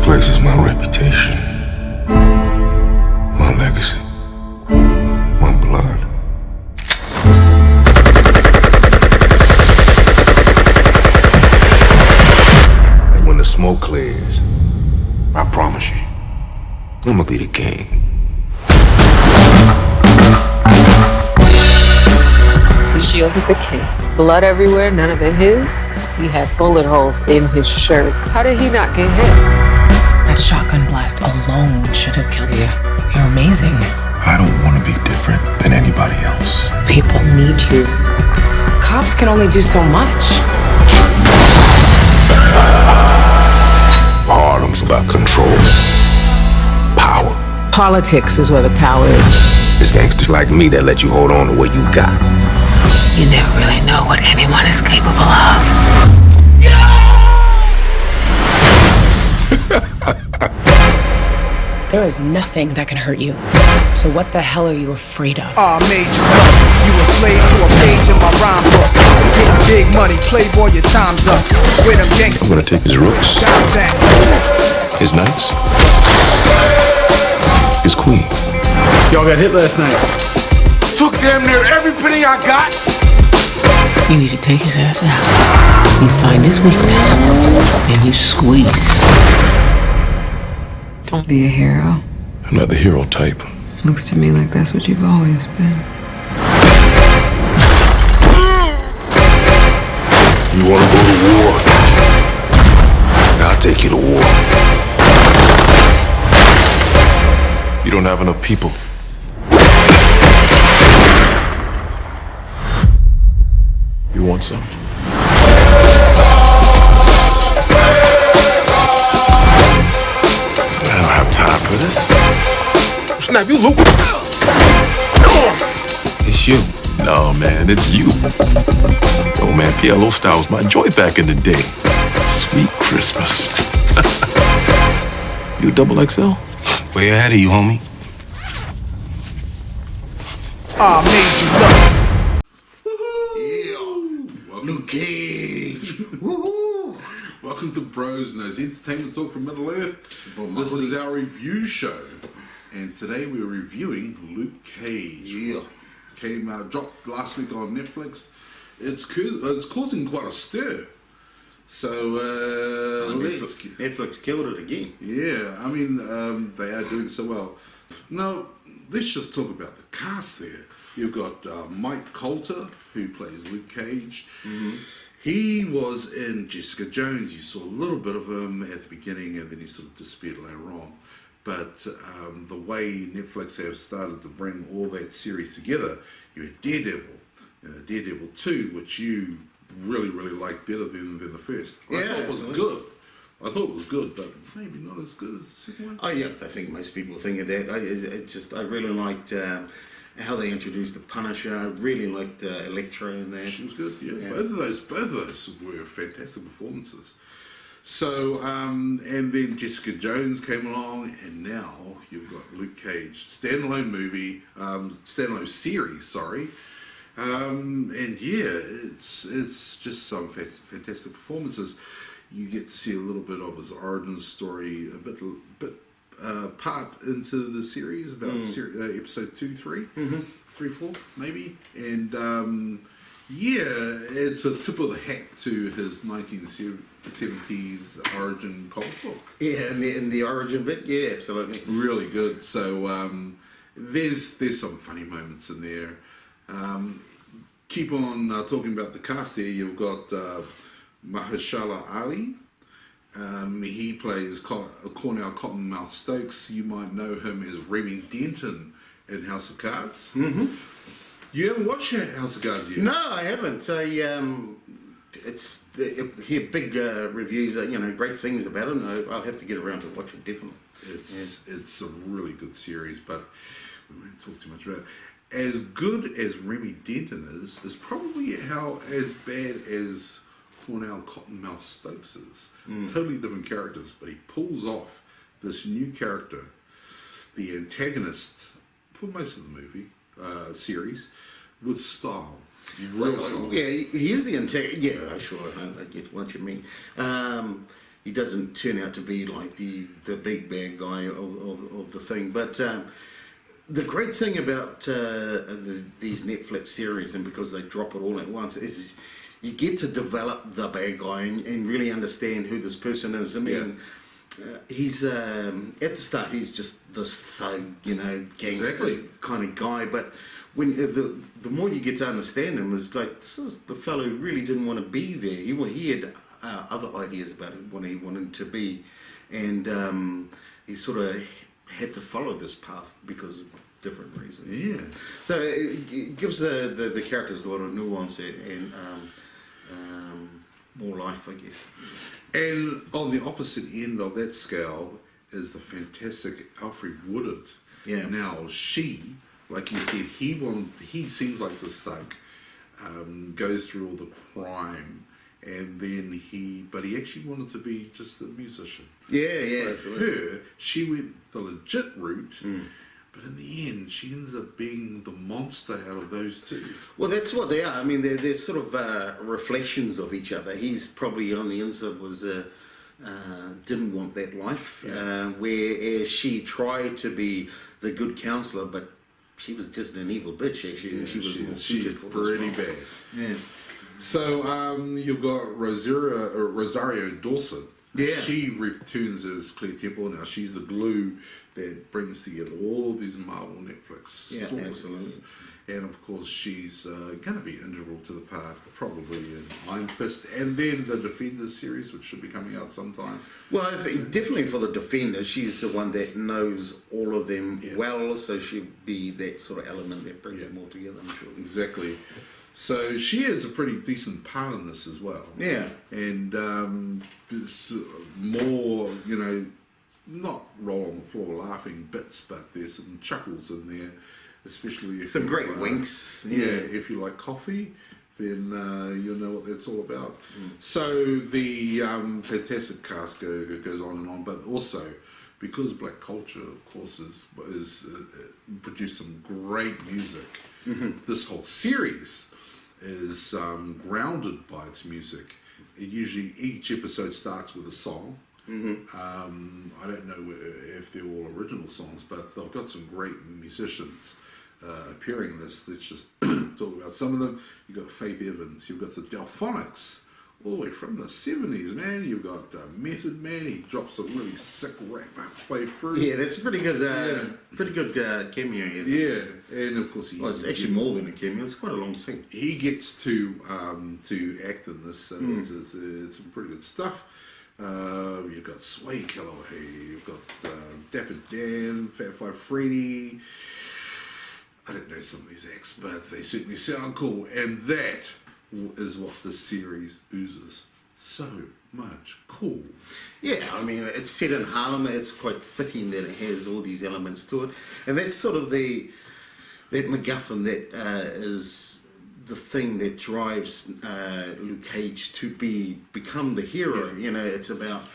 place is my reputation, my legacy, my blood. And when the smoke clears, I promise you, I'm gonna be the king. The shield of the king. Blood everywhere, none of it his. He had bullet holes in his shirt. How did he not get hit? That shotgun blast alone should have killed you. You're amazing. I don't want to be different than anybody else. People need you. Cops can only do so much. Harlem's about control, power. Politics is where the power is. It's gangsters like me that let you hold on to what you got. You never really know what anyone is capable of. There is nothing that can hurt you. So what the hell are you afraid of? I made you up. You a slave to a page in my rhyme book. Getting big money, playboy, your time's up. Where them gangsters? I'm gonna take his rooks, Got that. his knights, his queen. Y'all got hit last night. Took damn near every penny I got. You need to take his ass out. You find his weakness, and you squeeze. Don't be a hero. I'm not the hero type. Looks to me like that's what you've always been. You wanna go to war? I'll take you to war. You don't have enough people. You want some? I don't have time for this. Snap, you loop. It's you. No, man, it's you. Oh, man, PLO style was my joy back in the day. Sweet Christmas. You double XL? Way ahead of you, homie. I made you look. Luke Cage. Woohoo! Welcome to BrosKnow, entertainment talk from Middle Earth. This is our review show, and today we're reviewing Luke Cage. Yeah, Came out, dropped last week on Netflix. It's causing quite a stir. So Netflix killed it again. yeah, I mean they are doing so well. Now let's just talk about the cast there. You've got Mike Coulter, who plays Luke Cage. Mm-hmm. He was in Jessica Jones. You saw a little bit of him at the beginning, and then he sort of disappeared later on. But the way Netflix have started to bring all that series together, you had Daredevil, Daredevil 2, which you really, really liked better than the first. I thought it was good. I thought it was good, but maybe not as good as the second one. Oh yeah, I think most people think of that. I really liked how they introduced the Punisher. I really liked Elektra in that. She was good. Yeah. Both of those were fantastic performances. So, and then Jessica Jones came along, and now you've got Luke Cage, standalone movie, standalone series. Sorry. And yeah, it's just some fantastic performances. You get to see a little bit of his origin story, a bit part into the series, about episode 2, 3, 3, 4 maybe, and yeah, it's a tip of the hat to his 1970s origin comic book. Yeah, in the origin bit, yeah, absolutely, really good. So there's some funny moments in there. Keep on talking about the cast here. You've got Mahershala Ali. He plays Cornell Cottonmouth Stokes. You might know him as Remy Denton in House of Cards. Mm-hmm. You haven't watched House of Cards yet? No, I haven't. I hear big reviews, great things about it. And I'll have to get around to watch it definitely. It's a really good series, but we won't talk too much about it. As good as Remy Denton is probably as bad as Cornell Cottonmouth Stokes is. Totally different characters, but he pulls off this new character, the antagonist for most of the movie series, with style. Real style. Yeah, he is the antagonist. Yeah, sure, I get what you mean. he doesn't turn out to be like the big bad guy of the thing. But the great thing about these Netflix series, and because they drop it all at once, is you get to develop the bad guy and really understand who this person is. I mean, he's at the start he's just this thug, gangster kind of guy, but when the more you get to understand him, is like, this is the fellow who really didn't want to be there. He had other ideas about what he wanted to be, and he sort of had to follow this path because of different reasons. Yeah. So it gives the characters a lot of nuance and more life, I guess. And on the opposite end of that scale is the fantastic Alfred Woodard. Yeah. Now she, like you said, he seems like this thug, goes through all the crime, and then he actually wanted to be just a musician. Yeah. But her, she went the legit route, but in the end, she ends up being the monster out of those two. Well, that's what they are. I mean, they're sort of reflections of each other. He's probably on the inside was didn't want that life, whereas she tried to be the good counselor, but she was just an evil bitch. Actually, she was pretty bad. Yeah. So you've got Rosario Dawson. Yeah. She returns as Claire Temple. Now she's the glue that brings together all these Marvel Netflix stories. Absolutely. And of course, she's going to be integral to the part, probably in Iron Fist, and then the Defenders series, which should be coming out sometime. Well, I think definitely for the Defenders, she's the one that knows all of them well, so she'll be that sort of element that brings them all together, I'm sure. Exactly. So she has a pretty decent part in this as well. Yeah. And it's more, not roll on the floor laughing bits, but there's some chuckles in there, especially if some you, great winks. Yeah, if you like coffee, then you'll know what that's all about. So the fantastic cast goes on and on, but also because Black Culture, of course, is produced some great music. This whole series is grounded by its music. Usually each episode starts with a song. I don't know if they're all original songs, but they've got some great musicians appearing in this. Let's just talk about some of them. You've got Faith Evans, you've got the Delphonics, all the way from the 70s, man. You've got Method Man, he drops some really sick rap halfway through. Yeah, that's a pretty good cameo, isn't it? Yeah, and of course it's actually more than a cameo. It's quite a long scene. He gets to act in this, so it's some pretty good stuff. You've got Sway Calloway, you've got Dapper Dan, Fat Five Freddy. I don't know some of these acts, but they certainly sound cool, and that is what this series oozes. So much cool. Yeah, I mean, it's set in Harlem. It's quite fitting that it has all these elements to it, and that's sort of that MacGuffin that is the thing that drives Luke Cage to become the hero. It's about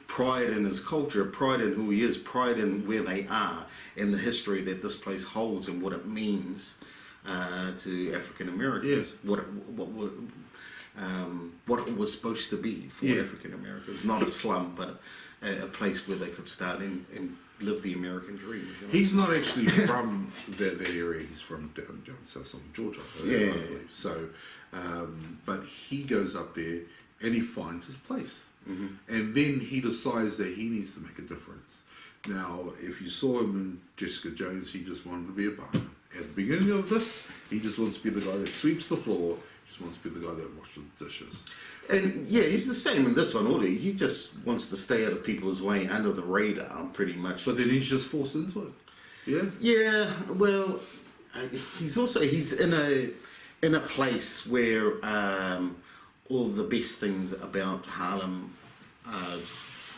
pride in his culture, pride in who he is, pride in where they are, and the history that this place holds, and what it means to African Americans. What it was supposed to be for African Americans, not a slum, but a place where they could start and live the American dream. He's not actually from that area. He's from down south of Georgia, I believe. So, but he goes up there and he finds his place, and then he decides that he needs to make a difference. Now, if you saw him in Jessica Jones, he just wanted to be a barman. At the beginning of this, he just wants to be the guy that sweeps the floor. Just wants to be the guy that washes the dishes. And yeah, he's the same in this one, or he just wants to stay out of people's way, under the radar, pretty much. But then he's just forced into it. Yeah. Yeah. Well, he's in a place where all the best things about Harlem.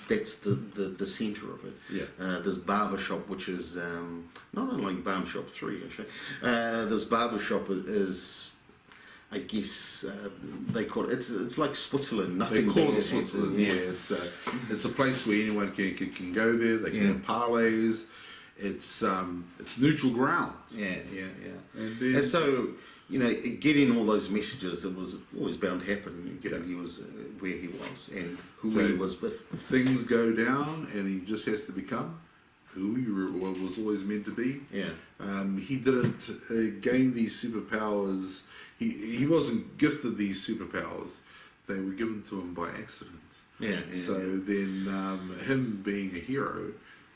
That's the centre of it. Yeah. This barbershop, which is not unlike Barbershop 3, actually. This barbershop is, I guess, they call it. It's like Switzerland. Nothing. They call it Switzerland. It's a place where anyone can go there. They can have parlays. It's neutral ground. Yeah. And And so getting all those messages, it was always bound to happen. He was where he was and who he was with. Things go down, and he just has to become who he was always meant to be. Yeah. He didn't gain these superpowers. He wasn't gifted these superpowers. They were given to him by accident. Yeah. So then him being a hero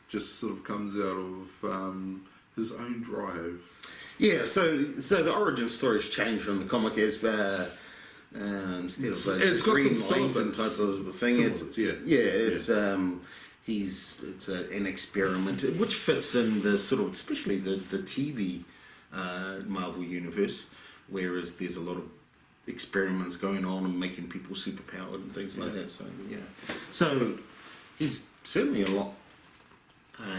just sort of comes out of his own drive. Yeah, so the origin story's changed from the comic as instead of it's got Green some Lantern type of thing. It's an experiment which fits in the sort of, especially the TV Marvel universe, whereas there's a lot of experiments going on and making people superpowered and things like that. So he's certainly a lot.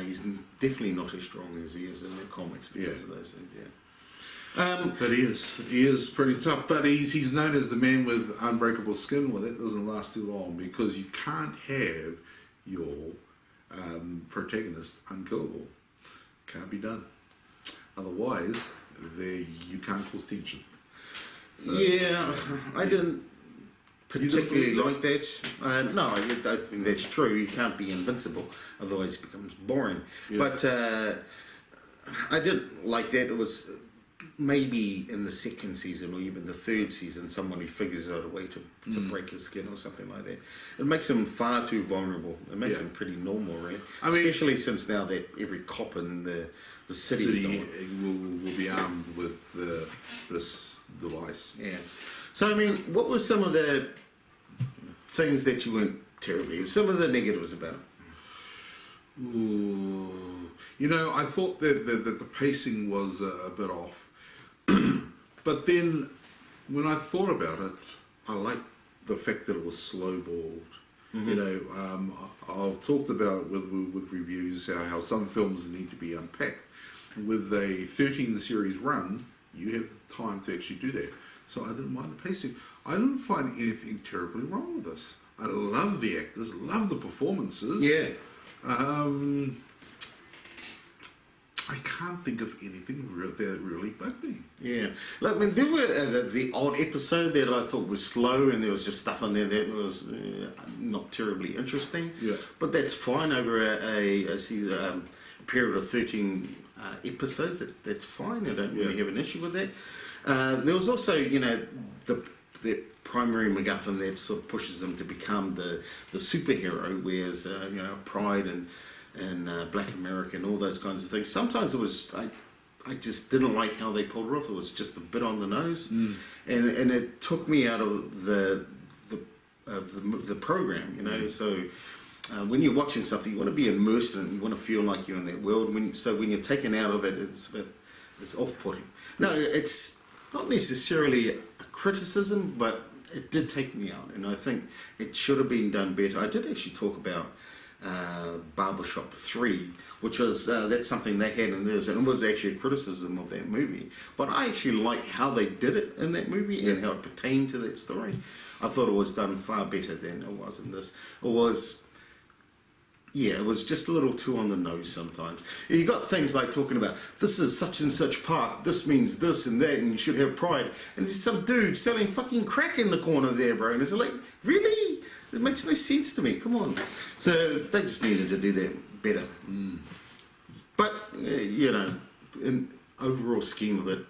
He's definitely not as strong as he is in the comics because of those things. But he is pretty tough. But he's known as the man with unbreakable skin. Well, that doesn't last too long because you can't have your protagonist unkillable. Can't be done. Otherwise, you can't cause tension. So, I didn't particularly like that. No, I don't think that's true. You can't be invincible, otherwise it becomes boring. Yeah. But I didn't like that. It was maybe in the second season or even the third season, someone who figures out a way to break his skin or something like that. It makes him far too vulnerable. It makes him pretty normal, really. Especially since now that every cop in the city will be armed with this device. Yeah. So, I mean, what were some of the things that you weren't terribly, some of the negatives about it? Ooh. I thought that the pacing was a bit off. But then, when I thought about it, I liked the fact that it was slow-balled. Mm-hmm. I've talked about with reviews how some films need to be unpacked. With a 13-series run, you have time to actually do that. So I didn't mind the pacing. I didn't find anything terribly wrong with this. I love the actors, love the performances. Yeah. I can't think of anything that really bugged me. Yeah. I mean, there were the odd episode that I thought was slow, and there was just stuff in there that was not terribly interesting. Yeah. But that's fine over a season, period of 13 episodes. That's fine. I don't really have an issue with that. There was also, the primary MacGuffin that sort of pushes them to become the superhero, whereas Pride and Black America and all those kinds of things. Sometimes it was I just didn't like how they pulled it off. It was just a bit on the nose, and it took me out of the program. So. When you're watching something, you want to be immersed in it. You want to feel like you're in that world. When you're taken out of it, it's off-putting. No, it's not necessarily a criticism, but it did take me out, and I think it should have been done better. I did actually talk about Barbershop 3, which was that's something they had in theirs, and it was actually a criticism of that movie. But I actually like how they did it in that movie and how it pertained to that story. I thought it was done far better than it was in this. It was just a little too on the nose sometimes. You got things like talking about, this is such and such park, this means this and that, and you should have pride. And there's some dude selling fucking crack in the corner there, bro. And it's like, really? It makes no sense to me. Come on. So they just needed to do that better. But, in overall scheme of it,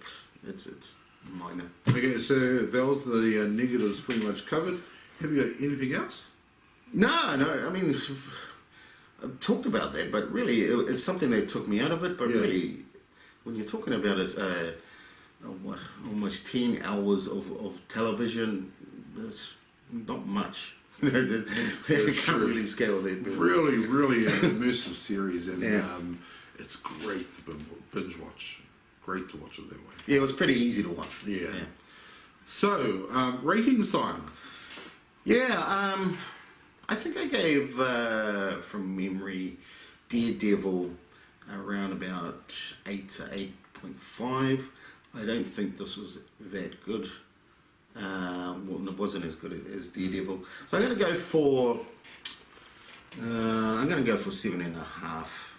it's minor. Okay, so that was the negatives pretty much covered. Have you got anything else? No. I mean... I've talked about that, but really it's something that took me out of it. But really, when you're talking about it, almost 10 hours of television, there's not much. You can't really scale that. Really an immersive series, and it's great to binge watch. Great to watch it that way. Yeah, it was pretty easy to watch. Yeah. So, ratings time. Yeah, I think I gave, from memory, Daredevil around about 8 to 8.5. I don't think this was that good. It wasn't as good as Daredevil. So I'm going to go for 7.5.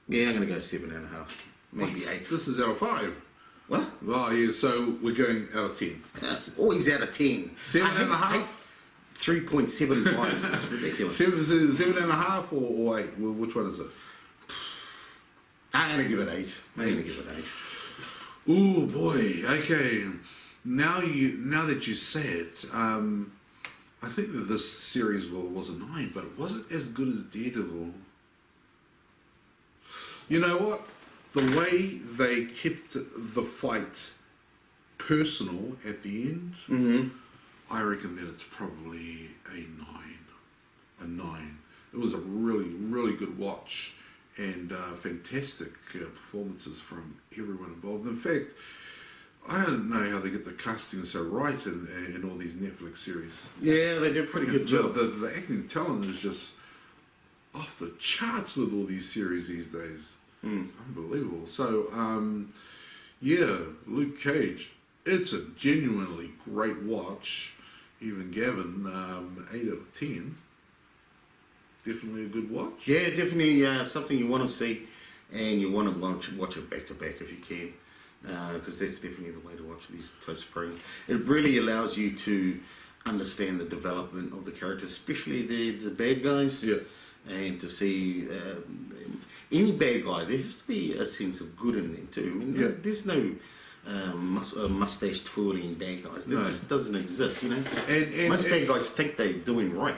Yeah, I'm going to go 7.5. Maybe 8. This is out of 5. What? Oh, yeah, so we're going out of 10. That's always out of 10. 7.5? 3.75. It's ridiculous. 7.5 or 8? Well, which one is it? I'm going to give it 8. I'm going to give it 8. Ooh, boy. Okay. Now that you say it, I think that this series was a 9, but was it as good as Daredevil? You know what? The way they kept the fight personal at the end, I reckon that it's probably a 9. A 9. It was a really, really good watch and fantastic performances from everyone involved. In fact, I don't know how they get the casting so right in all these Netflix series. Yeah, they did a pretty good job. The acting talent is just off the charts with all these series these days. It's unbelievable. So, yeah, Luke Cage. It's a genuinely great watch. Even Gavin, 8 out of 10. Definitely a good watch. Yeah, definitely something you want to see, and you want to watch it back to back if you can, because that's definitely the way to watch these types of programs. It really allows you to understand the development of the characters, especially the bad guys. Yeah. And to see any bad guy, there has to be a sense of good in them too. I mean, there's no mustache twirling bad guys. That just doesn't exist, you know. And most bad guys think they're doing right.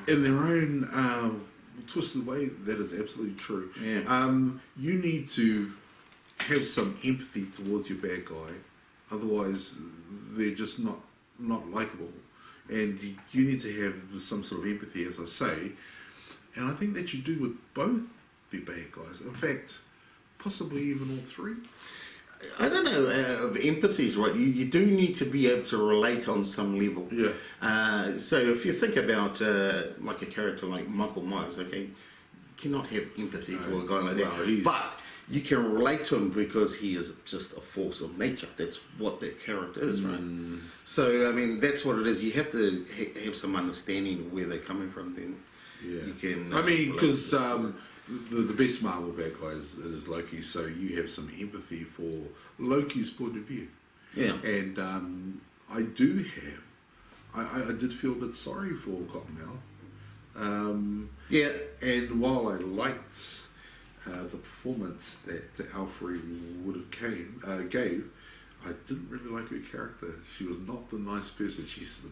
In their own twisted way, that is absolutely true. Yeah. You need to have some empathy towards your bad guy, otherwise they're just not likable. And you need to have some sort of empathy, as I say, and I think that you do with both the bad guys. In fact, possibly even all three. I don't know if empathy is right. You do need to be able to relate on some level. Yeah. So if you think about like a character like Michael Myers, okay, you cannot have empathy for a guy like that. Well, but you can relate to him because he is just a force of nature. That's what that character is, right? So I mean, that's what it is. You have to have some understanding of where they're coming from. Then you can. I mean, because the best Marvel bad guy is Loki, so you have some empathy for Loki's point of view. Yeah. And I do have. I did feel a bit sorry for Cottonmouth. Yeah. And while I liked the performance that Alfred would have gave, I didn't really like her character. She was not the nice person. She's,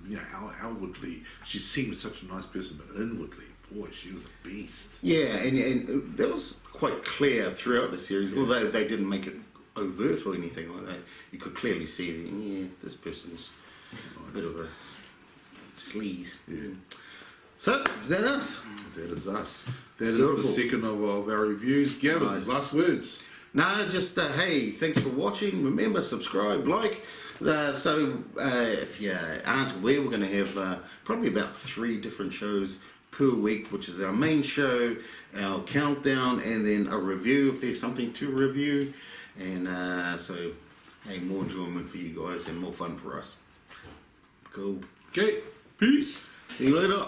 outwardly, she seemed such a nice person, but inwardly, boy, she was a beast. Yeah, and that was quite clear throughout the series, although they didn't make it overt or anything like that. You could clearly see that, this person's a bit of a sleaze. Yeah. So, is that us? That is us. That is the second of our reviews. Gavin, last words. No, just, hey, thanks for watching. Remember, subscribe, like. So, if you aren't aware, we're going to have probably about 3 different shows per week, which is our main show, our countdown, and then a review if there's something to review. And so, hey, more enjoyment for you guys and more fun for us. Cool. Okay, peace. See you later.